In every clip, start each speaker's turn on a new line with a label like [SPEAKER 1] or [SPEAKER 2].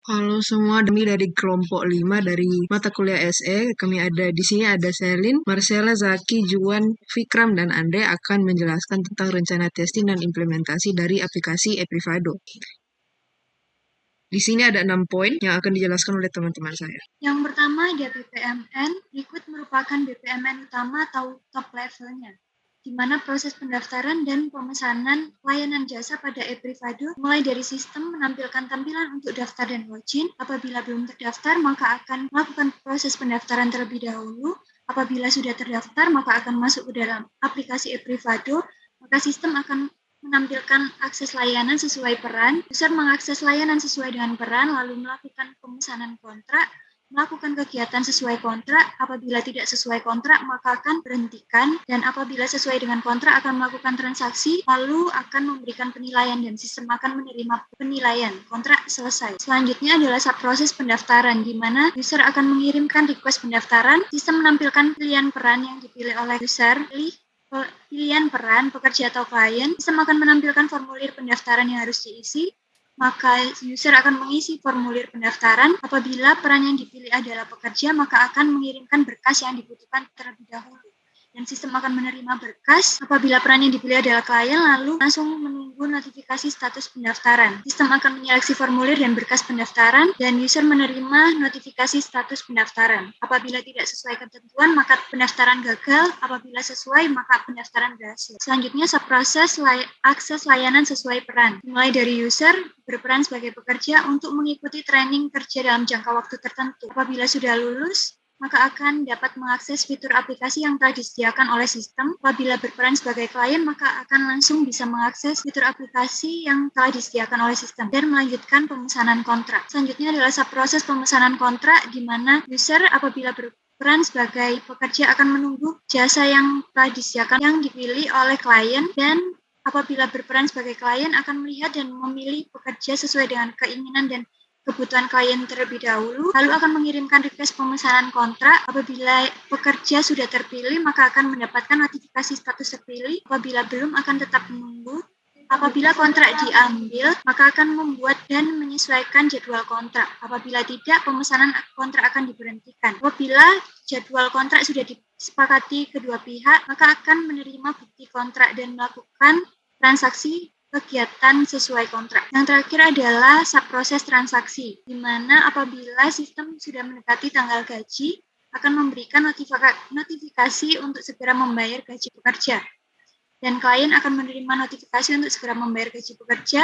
[SPEAKER 1] Halo semua, kami dari kelompok 5 dari mata kuliah SE. Kami ada di sini ada Selin, Marcella, Zaki, Juan, Vikram, dan Andre akan menjelaskan tentang rencana testing dan implementasi dari aplikasi Eprivado. Di sini ada 6 poin yang akan dijelaskan oleh teman-teman saya.
[SPEAKER 2] Yang pertama ada BPMN. Berikut merupakan BPMN utama atau top levelnya, di mana proses pendaftaran dan pemesanan layanan jasa pada Eprivado mulai dari sistem menampilkan tampilan untuk daftar dan login. Apabila belum terdaftar, maka akan melakukan proses pendaftaran terlebih dahulu. Apabila sudah terdaftar, maka akan masuk ke dalam aplikasi Eprivado, maka sistem akan menampilkan akses layanan sesuai peran. User mengakses layanan sesuai dengan peran, lalu melakukan pemesanan kontrak, melakukan kegiatan sesuai kontrak. Apabila tidak sesuai kontrak, maka akan berhentikan, dan apabila sesuai dengan kontrak akan melakukan transaksi, lalu akan memberikan penilaian dan sistem akan menerima penilaian. Kontrak selesai. Selanjutnya adalah proses pendaftaran, di mana user akan mengirimkan request pendaftaran. Sistem menampilkan pilihan peran yang dipilih oleh user. Pilihan peran, pekerja atau klien. Sistem akan menampilkan formulir pendaftaran yang harus diisi. Maka user akan mengisi formulir pendaftaran. Apabila peran yang dipilih adalah pekerja, maka akan mengirimkan berkas yang dibutuhkan terlebih dahulu. Dan sistem akan menerima berkas. Apabila peran yang dipilih adalah klien, lalu langsung menunggu notifikasi status pendaftaran. Sistem akan menyeleksi formulir dan berkas pendaftaran, dan user menerima notifikasi status pendaftaran. Apabila tidak sesuai ketentuan, maka pendaftaran gagal. Apabila sesuai, maka pendaftaran berhasil. Selanjutnya, proses akses layanan sesuai peran. Mulai dari user berperan sebagai pekerja untuk mengikuti training kerja dalam jangka waktu tertentu. Apabila sudah lulus, maka akan dapat mengakses fitur aplikasi yang telah disediakan oleh sistem. Apabila berperan sebagai klien, maka akan langsung bisa mengakses fitur aplikasi yang telah disediakan oleh sistem dan melanjutkan pemesanan kontrak. Selanjutnya adalah proses pemesanan kontrak, di mana user apabila berperan sebagai pekerja akan menunggu jasa yang telah disediakan yang dipilih oleh klien, dan apabila berperan sebagai klien akan melihat dan memilih pekerja sesuai dengan keinginan dan kebutuhan klien terlebih dahulu, lalu akan mengirimkan request pemesanan kontrak. Apabila pekerja sudah terpilih, maka akan mendapatkan notifikasi status terpilih. Apabila belum, akan tetap menunggu. Apabila kontrak diambil, maka akan membuat dan menyesuaikan jadwal kontrak. Apabila tidak, pemesanan kontrak akan diberhentikan. Apabila jadwal kontrak sudah disepakati kedua pihak, maka akan menerima bukti kontrak dan melakukan transaksi kegiatan sesuai kontrak. Yang terakhir adalah proses transaksi, di mana apabila sistem sudah mendekati tanggal gaji, akan memberikan notifikasi untuk segera membayar gaji pekerja. Dan klien akan menerima notifikasi untuk segera membayar gaji pekerja,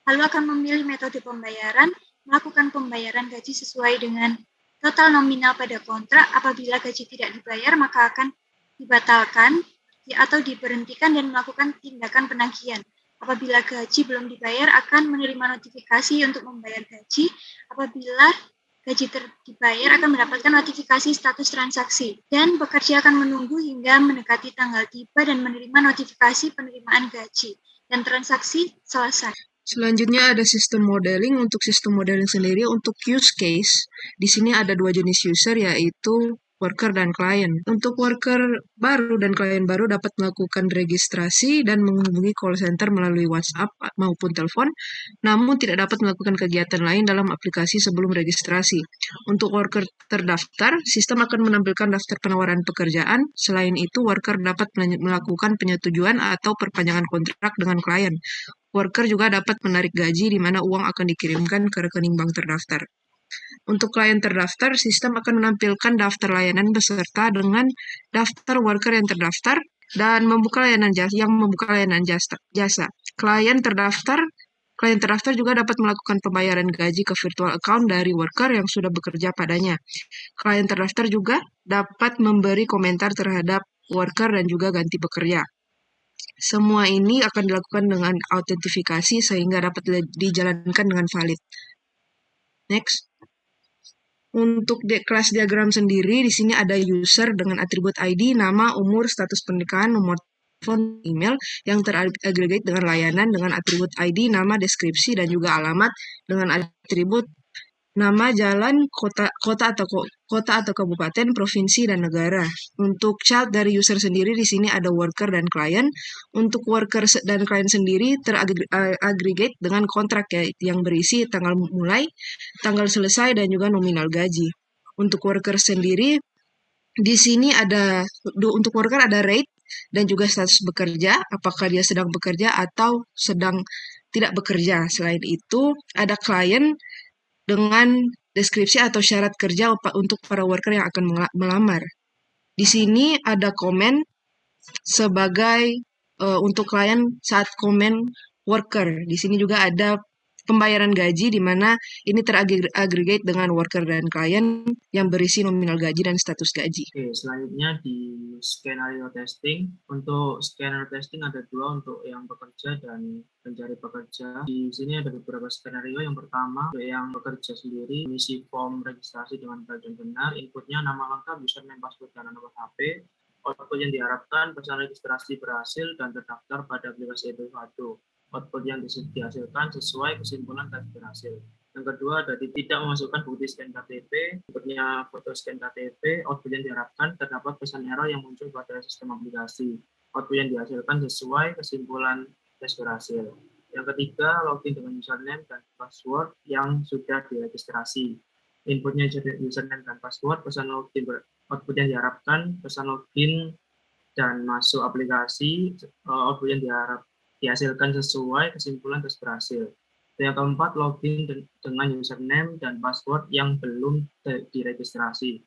[SPEAKER 2] lalu akan memilih metode pembayaran, melakukan pembayaran gaji sesuai dengan total nominal pada kontrak. Apabila gaji tidak dibayar, maka akan dibatalkan atau diberhentikan dan melakukan tindakan penagihan. Apabila gaji belum dibayar, akan menerima notifikasi untuk membayar gaji. Apabila gaji dibayar, akan mendapatkan notifikasi status transaksi. Dan pekerja akan menunggu hingga mendekati tanggal tiba dan menerima notifikasi penerimaan gaji. Dan transaksi selesai.
[SPEAKER 1] Selanjutnya ada sistem modeling. Untuk sistem modeling sendiri, untuk use case, di sini ada 2 jenis user, yaitu worker dan klien. Untuk worker baru dan klien baru dapat melakukan registrasi dan menghubungi call center melalui WhatsApp maupun telepon, namun tidak dapat melakukan kegiatan lain dalam aplikasi sebelum registrasi. Untuk worker terdaftar, sistem akan menampilkan daftar penawaran pekerjaan. Selain itu, worker dapat melakukan penyetujuan atau perpanjangan kontrak dengan klien. Worker juga dapat menarik gaji, di mana uang akan dikirimkan ke rekening bank terdaftar. Untuk klien terdaftar, sistem akan menampilkan daftar layanan beserta dengan daftar worker yang terdaftar dan membuka layanan jasa. Klien terdaftar juga dapat melakukan pembayaran gaji ke virtual account dari worker yang sudah bekerja padanya. Klien terdaftar juga dapat memberi komentar terhadap worker dan juga ganti pekerja. Semua ini akan dilakukan dengan autentifikasi sehingga dapat dijalankan dengan valid. Next. Untuk kelas diagram sendiri, di sini ada user dengan atribut ID, nama, umur, status pernikahan, nomor telepon, email yang teragregate dengan layanan dengan atribut ID, nama, deskripsi, dan juga alamat dengan atribut nama jalan, kota atau kabupaten, provinsi, dan negara. Untuk child dari user sendiri di sini ada worker dan client. Untuk worker dan client sendiri teraggregate dengan kontrak ya, yang berisi tanggal mulai, tanggal selesai, dan juga nominal gaji. Untuk worker sendiri di sini untuk worker ada rate dan juga status bekerja, apakah dia sedang bekerja atau sedang tidak bekerja. Selain itu, ada client dengan deskripsi atau syarat kerja untuk para worker yang akan melamar. Di sini ada komen sebagai untuk klien saat komen worker. Di sini juga ada pembayaran gaji di mana ini teraggregate dengan worker dan klien yang berisi nominal gaji dan status gaji.
[SPEAKER 3] Oke, selanjutnya di skenario testing. Untuk skenario testing ada dua, untuk yang bekerja dan pencari pekerja. Di sini ada beberapa skenario. Yang pertama, untuk yang bekerja sendiri, mengisi form registrasi dengan baik dan benar. Inputnya nama lengkap, username, password, dan nomor HP. Output yang diharapkan, pesan registrasi berhasil dan terdaftar pada aplikasi Eprivado. Output yang dihasilkan sesuai kesimpulan tes berhasil. Yang kedua, ada tidak memasukkan bukti scan KTP, inputnya foto scan KTP, output yang diharapkan terdapat pesan error yang muncul pada sistem aplikasi. Output yang dihasilkan sesuai kesimpulan tes berhasil. Yang ketiga, login dengan username dan password yang sudah diregistrasi. Inputnya username dan password, pesan login, output yang diharapkan, pesan login dan masuk aplikasi, output yang dihasilkan sesuai kesimpulan tes berhasil. Yang keempat, login dengan username dan password yang belum diregistrasi.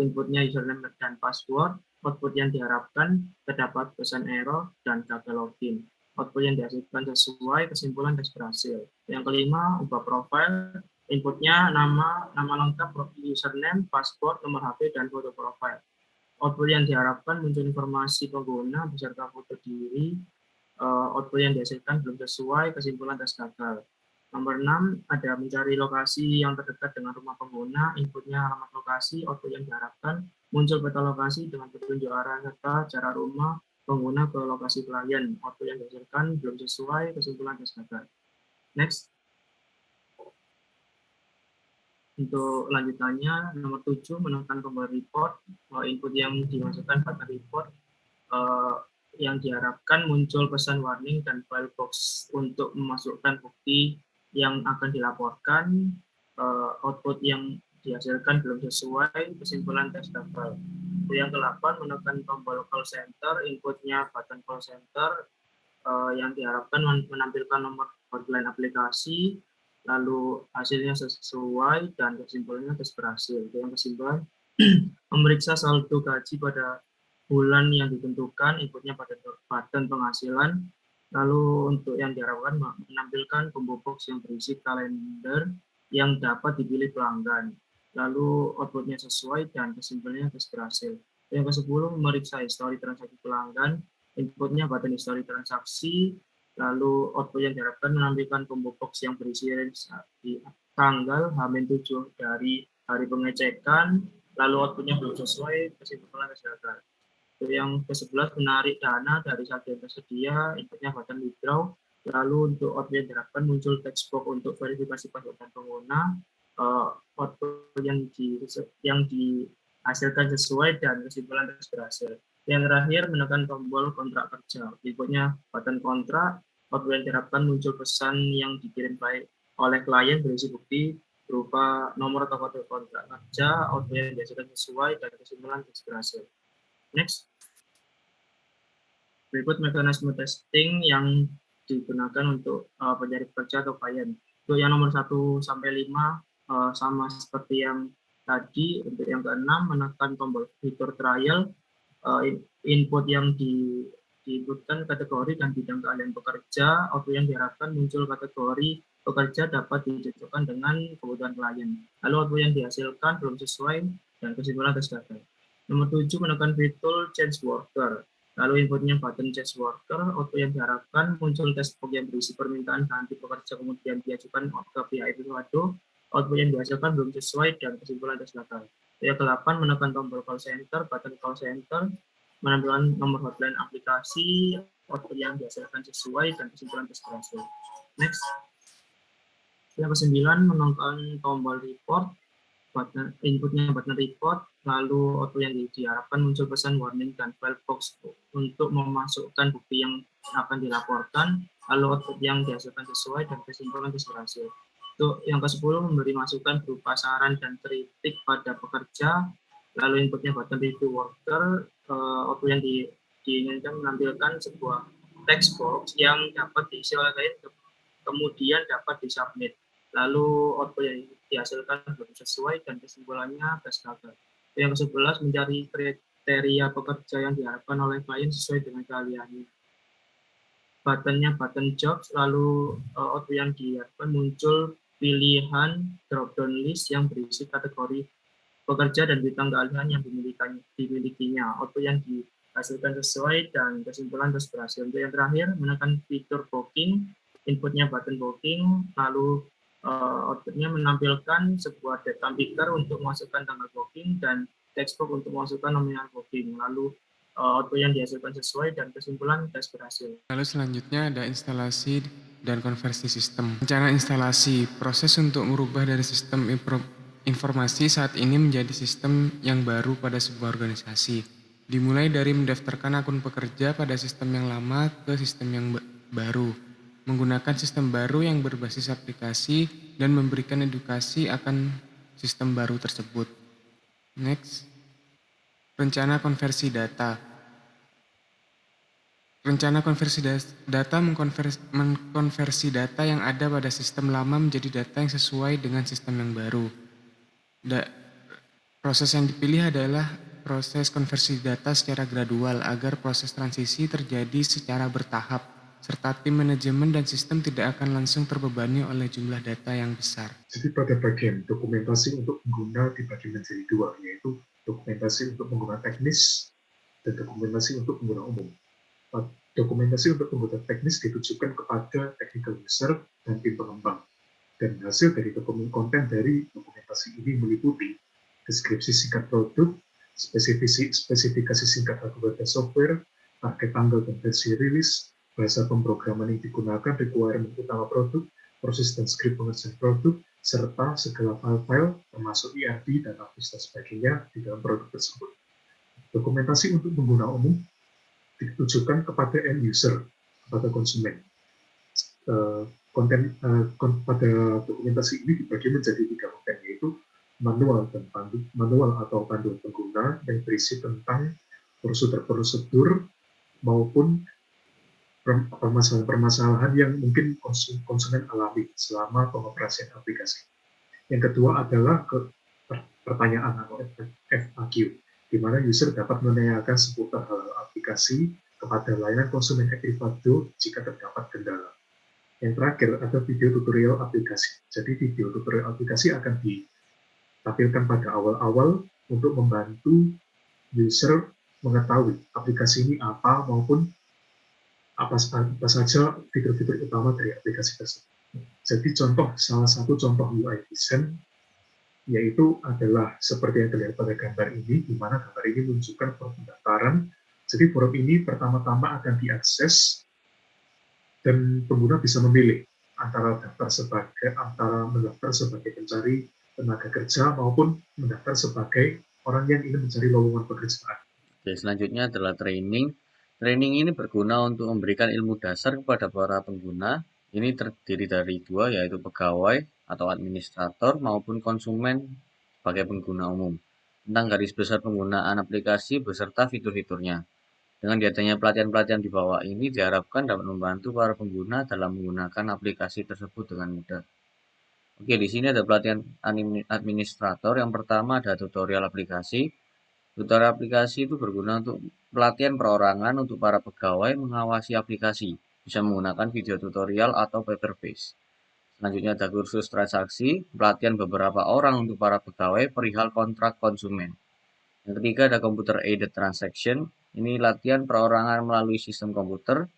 [SPEAKER 3] Inputnya username dan password, output yang diharapkan terdapat pesan error dan gagal login. Output yang dihasilkan sesuai kesimpulan tes berhasil. Yang kelima, ubah profil. Inputnya nama lengkap, username, password, nomor HP, dan foto profil. Output yang diharapkan muncul informasi pengguna beserta foto diri. Output yang dihasilkan belum sesuai kesimpulan tes gagal. Nomor 6, ada mencari lokasi yang terdekat dengan rumah pengguna. Inputnya alamat lokasi, output yang diharapkan muncul peta lokasi dengan petunjuk arah serta jarak rumah pengguna ke lokasi klien. Output yang dihasilkan belum sesuai kesimpulan tes gagal. Next. Untuk lanjutannya, nomor 7, menekan tombol report. Input yang dimasukkan pada report yang diharapkan muncul pesan warning dan file box untuk memasukkan bukti yang akan dilaporkan. Output yang dihasilkan belum sesuai kesimpulan tes gagal. Yang ke-8, menekan tombol call center. Inputnya button call center yang diharapkan menampilkan nomor hotline aplikasi, lalu hasilnya sesuai dan kesimpulannya tes berhasil. Yang kesimpulan, memeriksa saldo gaji pada bulan yang ditentukan, inputnya pada button penghasilan. Lalu untuk yang diharapkan menampilkan combo box yang berisi kalender yang dapat dipilih pelanggan. Lalu outputnya sesuai dan kesimpulannya tes berhasil. Yang ke-10, memeriksa histori transaksi pelanggan. Inputnya button histori transaksi. Lalu output yang diharapkan menampilkan combo box yang berisi di tanggal H-7 dari hari pengecekan. Lalu outputnya belum sesuai kesimpulan tes gagal. Yang ke-11, menarik dana dari saldo yang tersedia, inputnya button withdraw. Lalu untuk output yang diharapkan muncul text box untuk verifikasi password dan pengguna. Output yang dihasilkan sesuai dan kesimpulan tes berhasil. Yang terakhir, menekan tombol kontrak kerja. Inputnya button kontrak. Output yang diharapkan muncul pesan yang dikirim oleh klien berisi bukti berupa nomor atau kode kontrak kerja. Output yang dihasilkan sesuai dan kesimpulan tes berhasil. Next. Berikut mekanisme testing yang digunakan untuk pencari pekerja atau klien. Untuk yang nomor 1 sampai 5 sama seperti yang tadi. Untuk yang ke-6, menekan tombol fitur trial. Input yang diinputkan kategori dan bidang keahlian pekerja. Output yang diharapkan muncul kategori pekerja dapat dicocokkan dengan kebutuhan klien. Lalu output yang dihasilkan belum sesuai dan kesimpulan tes gagal. Nomor 7, menekan fitur change worker. Lalu inputnya button change worker. Output yang diharapkan muncul test box yang berisi permintaan ganti pekerja kemudian diajukan ke pihak Eprivado. Output yang dihasilkan belum sesuai dan kesimpulan tes gagal. Yang ke-8, menekan tombol call center. Button call center menampilkan nomor hotline aplikasi. Output yang dihasilkan sesuai dan kesimpulan tes berhasil. Next. Yang ke-9, menekan tombol report, inputnya button report, lalu output yang diharapkan muncul pesan warning dan file box untuk memasukkan bukti yang akan dilaporkan, lalu output yang dihasilkan sesuai dan kesimpulan tes berhasil. Untuk yang ke-10, memberi masukan berupa saran dan kritik pada pekerja, lalu inputnya button review worker, output yang diinginkan menampilkan sebuah text box yang dapat diisi oleh klien, kemudian dapat disubmit. Lalu output yang dihasilkan belum sesuai dan kesimpulannya tes gagal. Yang ke-11, mencari kriteria pekerja yang diharapkan oleh klien sesuai dengan keahliannya. Buttonnya button jobs, lalu output yang diharapkan muncul pilihan drop-down list yang berisi kategori pekerja dan bidang keahlian yang dimilikinya. Output yang dihasilkan sesuai dan kesimpulan terus berhasil. Untuk yang terakhir, menekan fitur booking, inputnya button booking, lalu outputnya menampilkan sebuah data picker untuk memasukkan tanggal booking dan textbox untuk memasukkan nominal booking. Lalu output yang dihasilkan sesuai dan kesimpulan tes berhasil.
[SPEAKER 4] Lalu selanjutnya ada instalasi dan konversi sistem. Rencana instalasi, proses untuk merubah dari sistem informasi saat ini menjadi sistem yang baru pada sebuah organisasi. Dimulai dari mendaftarkan akun pekerja pada sistem yang lama ke sistem yang baru. Menggunakan sistem baru yang berbasis aplikasi dan memberikan edukasi akan sistem baru tersebut. Next, rencana konversi data. Rencana konversi data mengkonversi data yang ada pada sistem lama menjadi data yang sesuai dengan sistem yang baru. Proses yang dipilih adalah proses konversi data secara gradual agar proses transisi terjadi secara bertahap, serta tim manajemen dan sistem tidak akan langsung terbebani oleh jumlah data yang besar.
[SPEAKER 5] Jadi pada bagian dokumentasi untuk pengguna dibagi menjadi dua, yaitu dokumentasi untuk pengguna teknis dan dokumentasi untuk pengguna umum. Dokumentasi untuk pengguna teknis ditujukan kepada technical user dan tim pengembang. Dan hasil dari konten dari dokumentasi ini meliputi deskripsi singkat produk, spesifikasi singkat hardware software, target tanggal dan versi rilis, bahasa pemrograman yang digunakan, requirement utama produk, proses dan skrip pengerjaan produk, serta segala file-file termasuk ERP dan dan sebagainya di dalam produk tersebut. Dokumentasi untuk pengguna umum ditujukan kepada end user, kepada konsumen. Pada dokumentasi ini dibagi menjadi 3 konten, yaitu manual atau panduan pengguna yang berisi tentang prosedur maupun permasalahan yang mungkin konsumen alami selama pengoperasian aplikasi. Yang kedua adalah pertanyaan atau FAQ, di mana user dapat menanyakan seputar hal aplikasi kepada layanan konsumen Eprivado jika terdapat kendala. Yang terakhir ada video tutorial aplikasi. Jadi video tutorial aplikasi akan ditampilkan pada awal-awal untuk membantu user mengetahui aplikasi ini apa maupun apa saja fitur-fitur utama dari aplikasi tersebut. Jadi salah satu contoh UI design yaitu adalah seperti yang terlihat pada gambar ini, di mana gambar ini menunjukkan form pendaftaran. Jadi form ini pertama-tama akan diakses dan pengguna bisa memilih antara mendaftar sebagai pencari tenaga kerja maupun mendaftar sebagai orang yang ingin mencari lowongan pekerjaan.
[SPEAKER 6] Oke, selanjutnya adalah training. Training ini berguna untuk memberikan ilmu dasar kepada para pengguna. Ini terdiri dari 2, yaitu pegawai atau administrator maupun konsumen sebagai pengguna umum, tentang garis besar penggunaan aplikasi beserta fitur-fiturnya. Dengan diadanya pelatihan-pelatihan di bawah ini diharapkan dapat membantu para pengguna dalam menggunakan aplikasi tersebut dengan mudah. Oke, di sini ada pelatihan administrator. Yang pertama ada tutorial aplikasi. Tutorial aplikasi itu berguna untuk pelatihan perorangan untuk para pegawai mengawasi aplikasi, bisa menggunakan video tutorial atau paper based. Selanjutnya ada kursus transaksi, pelatihan beberapa orang untuk para pegawai perihal kontrak konsumen. Yang ketiga ada computer aided transaction, ini latihan perorangan melalui sistem komputer.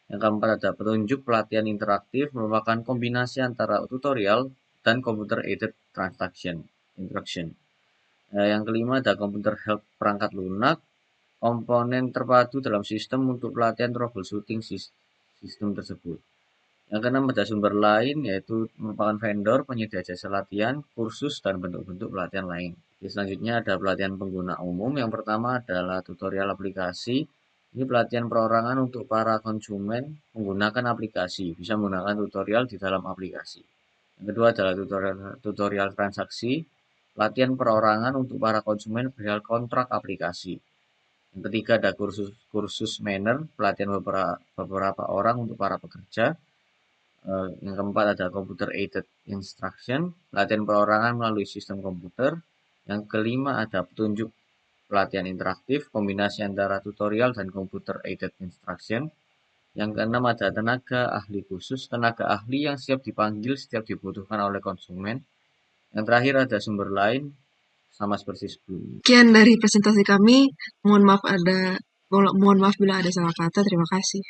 [SPEAKER 6] Yang keempat ada petunjuk pelatihan interaktif, merupakan kombinasi antara tutorial dan computer aided transaction instruction. Yang kelima ada computer help perangkat lunak, komponen terpadu dalam sistem untuk pelatihan troubleshooting sistem tersebut. Yang keenam ada sumber lain, yaitu merupakan vendor, penyedia jasa latihan, kursus, dan bentuk-bentuk pelatihan lain. Selanjutnya ada pelatihan pengguna umum. Yang pertama adalah tutorial aplikasi. Ini pelatihan perorangan untuk para konsumen menggunakan aplikasi, bisa menggunakan tutorial di dalam aplikasi. Yang kedua adalah tutorial transaksi, pelatihan perorangan untuk para konsumen perihal kontrak aplikasi. Yang ketiga ada kursus manner, pelatihan beberapa orang untuk para pekerja. Yang keempat ada computer aided instruction, pelatihan perorangan melalui sistem komputer. Yang kelima ada petunjuk pelatihan interaktif, kombinasi antara tutorial dan computer aided instruction. Yang keenam ada tenaga ahli khusus, tenaga ahli yang siap dipanggil setiap dibutuhkan oleh konsumen. Yang terakhir ada sumber lain, sama seperti sebelumnya.
[SPEAKER 1] Sekian dari presentasi kami. Mohon maaf bila ada salah kata. Terima kasih.